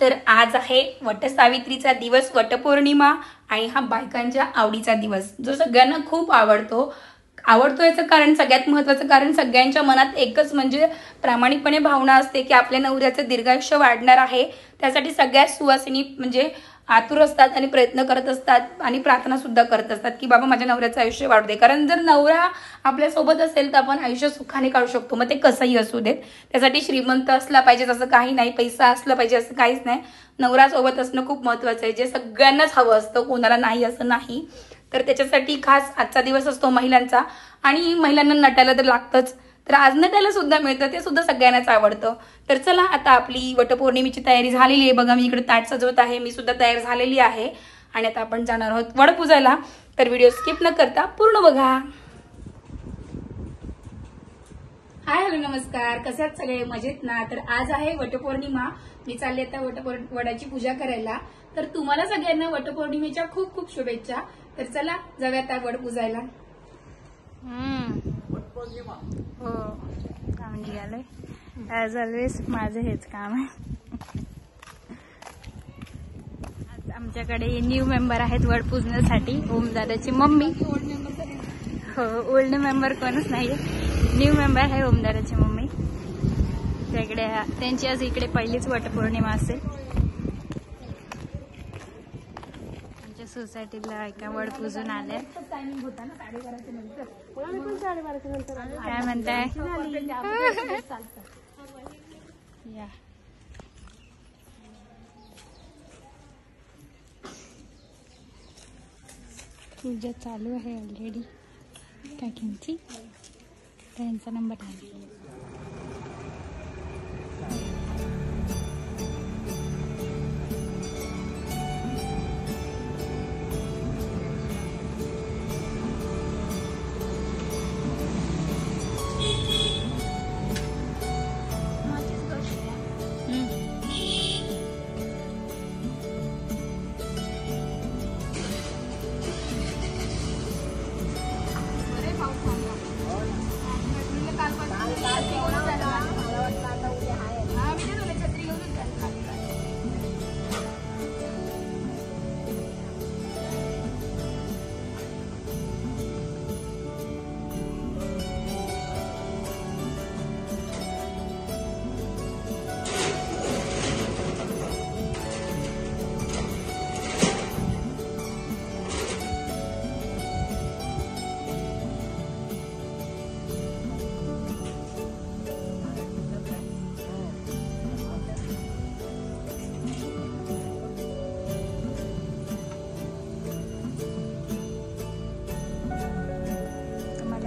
तर आज आहे वटसावित्रीचा दिवस, वटपौर्णिमा आणि हा बायकांच्या आवडीचा दिवस जो सगळ्यांना खूप आवडतो. याचं कारण, सगळ्यात महत्त्वाचं कारण, सगळ्यांच्या मनात एकच म्हणजे प्रामाणिकपणे भावना असते की आपल्या नवऱ्याचं दीर्घायुष्य वाढणार आहे. त्यासाठी सगळ्यात सुवासिनी म्हणजे आतुर असतात आणि प्रयत्न करत असतात आणि प्रार्थना सुद्धा करत असतात की बाबा माझ्या नवऱ्याचं आयुष्य वाढू दे. कारण जर नवरा आपल्यासोबत असेल तर आपण आयुष्य सुखाने काढू शकतो, मग ते कसंही असू देत. त्यासाठी श्रीमंत असला पाहिजे असं काही नाही, पैसा असला पाहिजे असं काहीच नाही. नवरा सोबत असणं खूप महत्त्वाचं आहे, जे सगळ्यांनाच हवं असतं, कोणाला नाही असं नाही. तर त्याच्यासाठी खास आजचा दिवस असतो महिलांचा, आणि महिलांना नटायला तर लागतंच. तर आज नटायला सुद्धा मिळतं, ते सुद्धा सगळ्यांनाच आवडतं. तर चला, आता आपली वटपौर्णिमेची तयारी झालेली आहे. बघा, मी इकडे ताट सजवत आहे, मी सुद्धा तयार झालेली आहे आणि आता आपण जाणार आहोत वड पूजायला. तर व्हिडिओ स्किप न करता पूर्ण बघा. हाय, हॅलो, नमस्कार. कसे आहात सगळे? मजेत ना? तर आज आहे वटपौर्णिमा. मी चालले आता वडाची पूजा करायला. तर तुम्हाला सगळ्यांना वटपौर्णिमेच्या खूप खूप शुभेच्छा. तर चला जाऊया आता वड पूजायला. हो, काम निघालंय. ॲज ऑलवेज माझं हेच काम आहे. आज आमच्याकडे न्यू मेंबर आहेत वड पूजण्यासाठी. ओमदादाची मम्मी. हो, ओल्ड मेंबर कोणच नाहीये, न्यू मेंबर आहे ओमदादाची मम्मी. त्यांची आज इकडे पहिलीच वटपौर्णिमा असेल. आमच्या सोसायटीला एका वड पूजून आल्या. काय म्हणताय? या, पूजा चालू आहे ऑलरेडी. काकींची त्यांचा नंबर आहे.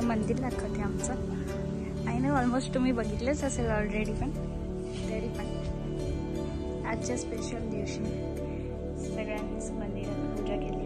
मंदिर दाखवते आमचं. आय नो ऑलमोस्ट तुम्ही बघितलेच असेल ऑलरेडी, पण तरी पण आजच्या स्पेशल दिवशी सगळ्यांनीच मंदिरात पूजा केली आहे.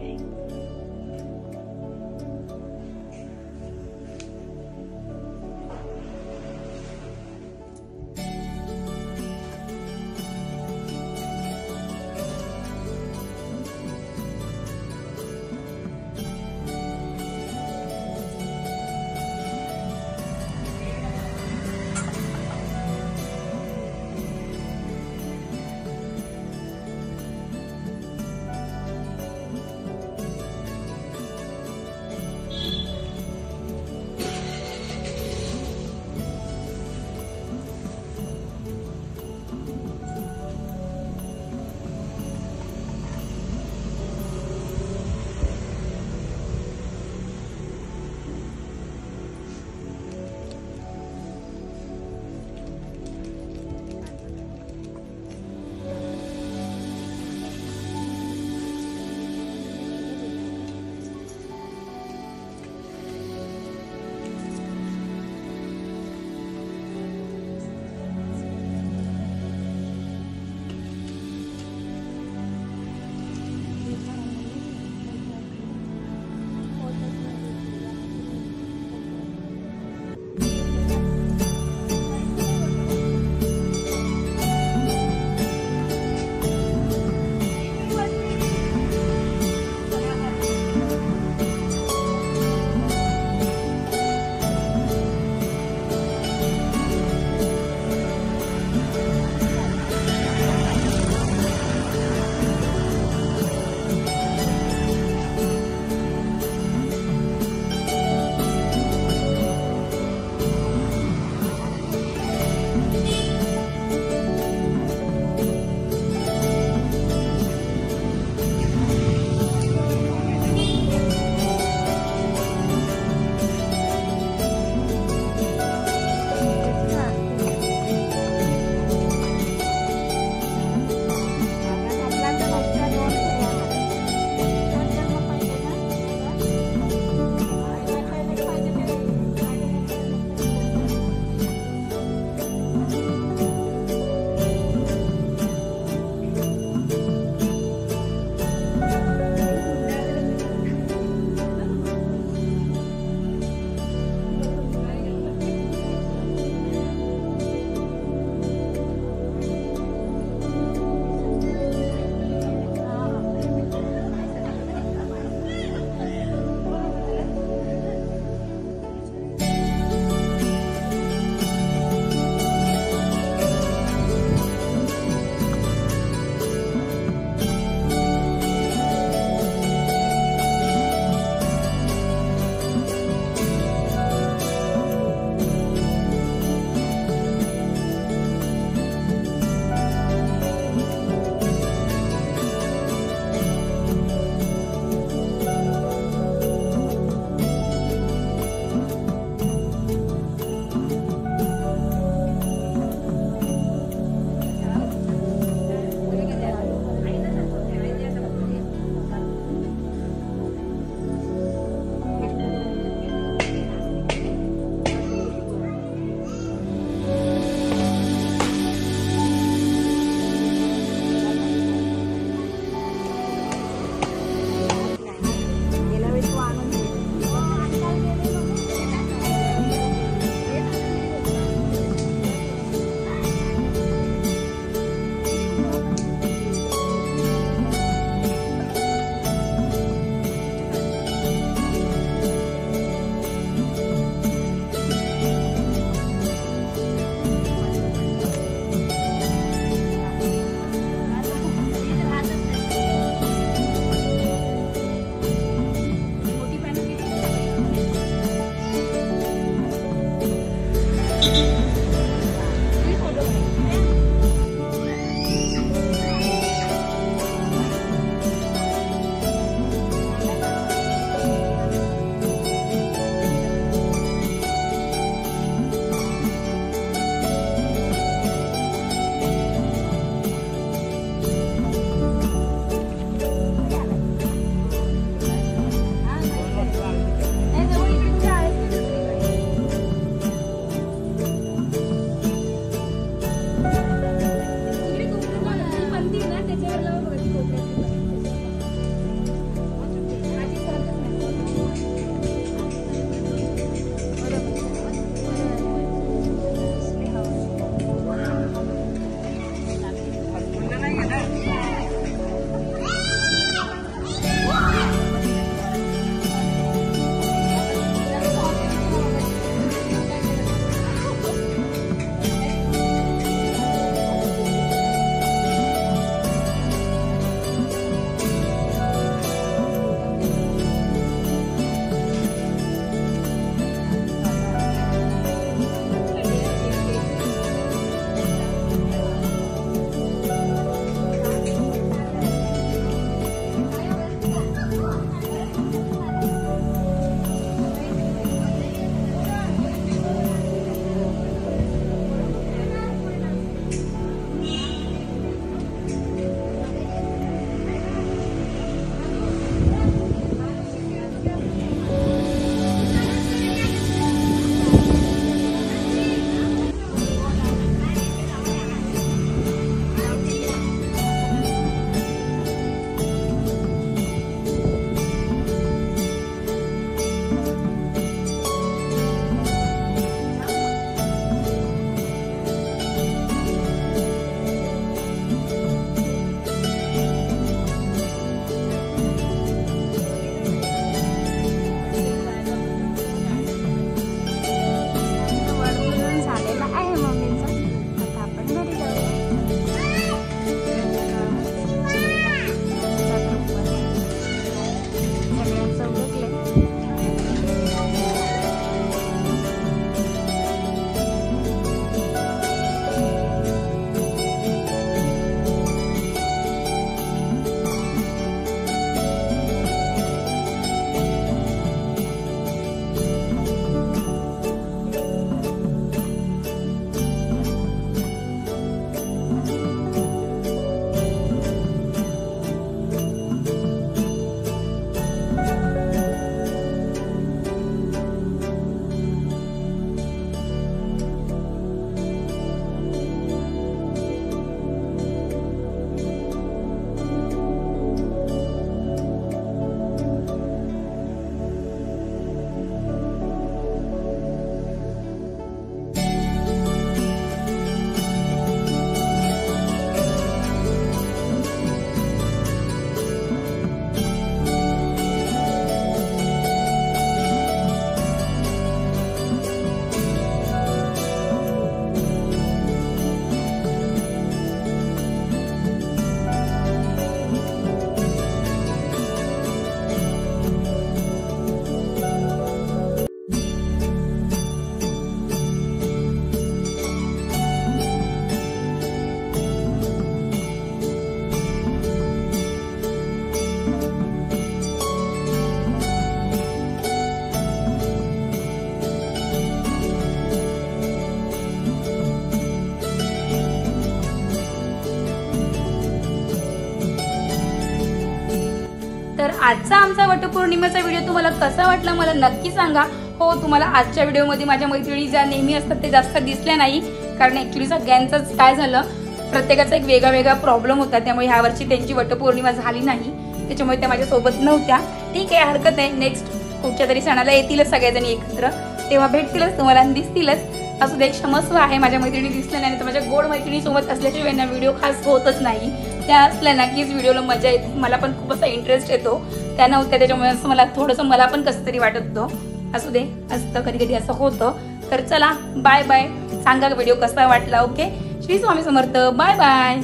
आजचा आमचा वटपौर्णिमेचा व्हिडिओ तुम्हाला कसा वाटला मला नक्की सांगा. हो, तुम्हाला आजच्या व्हिडिओमध्ये माझ्या मैत्रिणी ज्या नेहमी असतात ते जास्त दिसल्या नाही, कारण ऍक्च्युली सगळ्यांचंच काय झालं, प्रत्येकाचा एक वेगळा प्रॉब्लेम होता, त्यामुळे ह्या वर्षी त्यांची वटपौर्णिमा झाली नाही, त्याच्यामुळे त्या माझ्यासोबत नव्हत्या. ठीक आहे, हरकत नाही. नेक्स्ट कुठच्या तरी सणाला येतीलच सगळेजण एकत्र, तेव्हा भेटतीलच तुम्हाला, दिसतीलच. असू दे, क्षमस्व आहे. माझ्या मैत्रिणी दिसल्या नाही तर माझ्या गोड मैत्रिणीसोबत असल्याशिवाय ना व्हिडिओ खास होतच नाही. त्या असल्या ना कीच व्हिडिओला मजा येते. मला पण खूप असा इंटरेस्ट येतो. त्या नव्हत्या त्याच्यामुळे असं मला थोडंसं मला पण कसं तरी वाटत होतं. असू दे, असतं कधी कधी असं होतं. तर चला, बाय बाय. सांगा व्हिडिओ कसा वाटला. Okay, Shri Swami Samarth. Bye bye.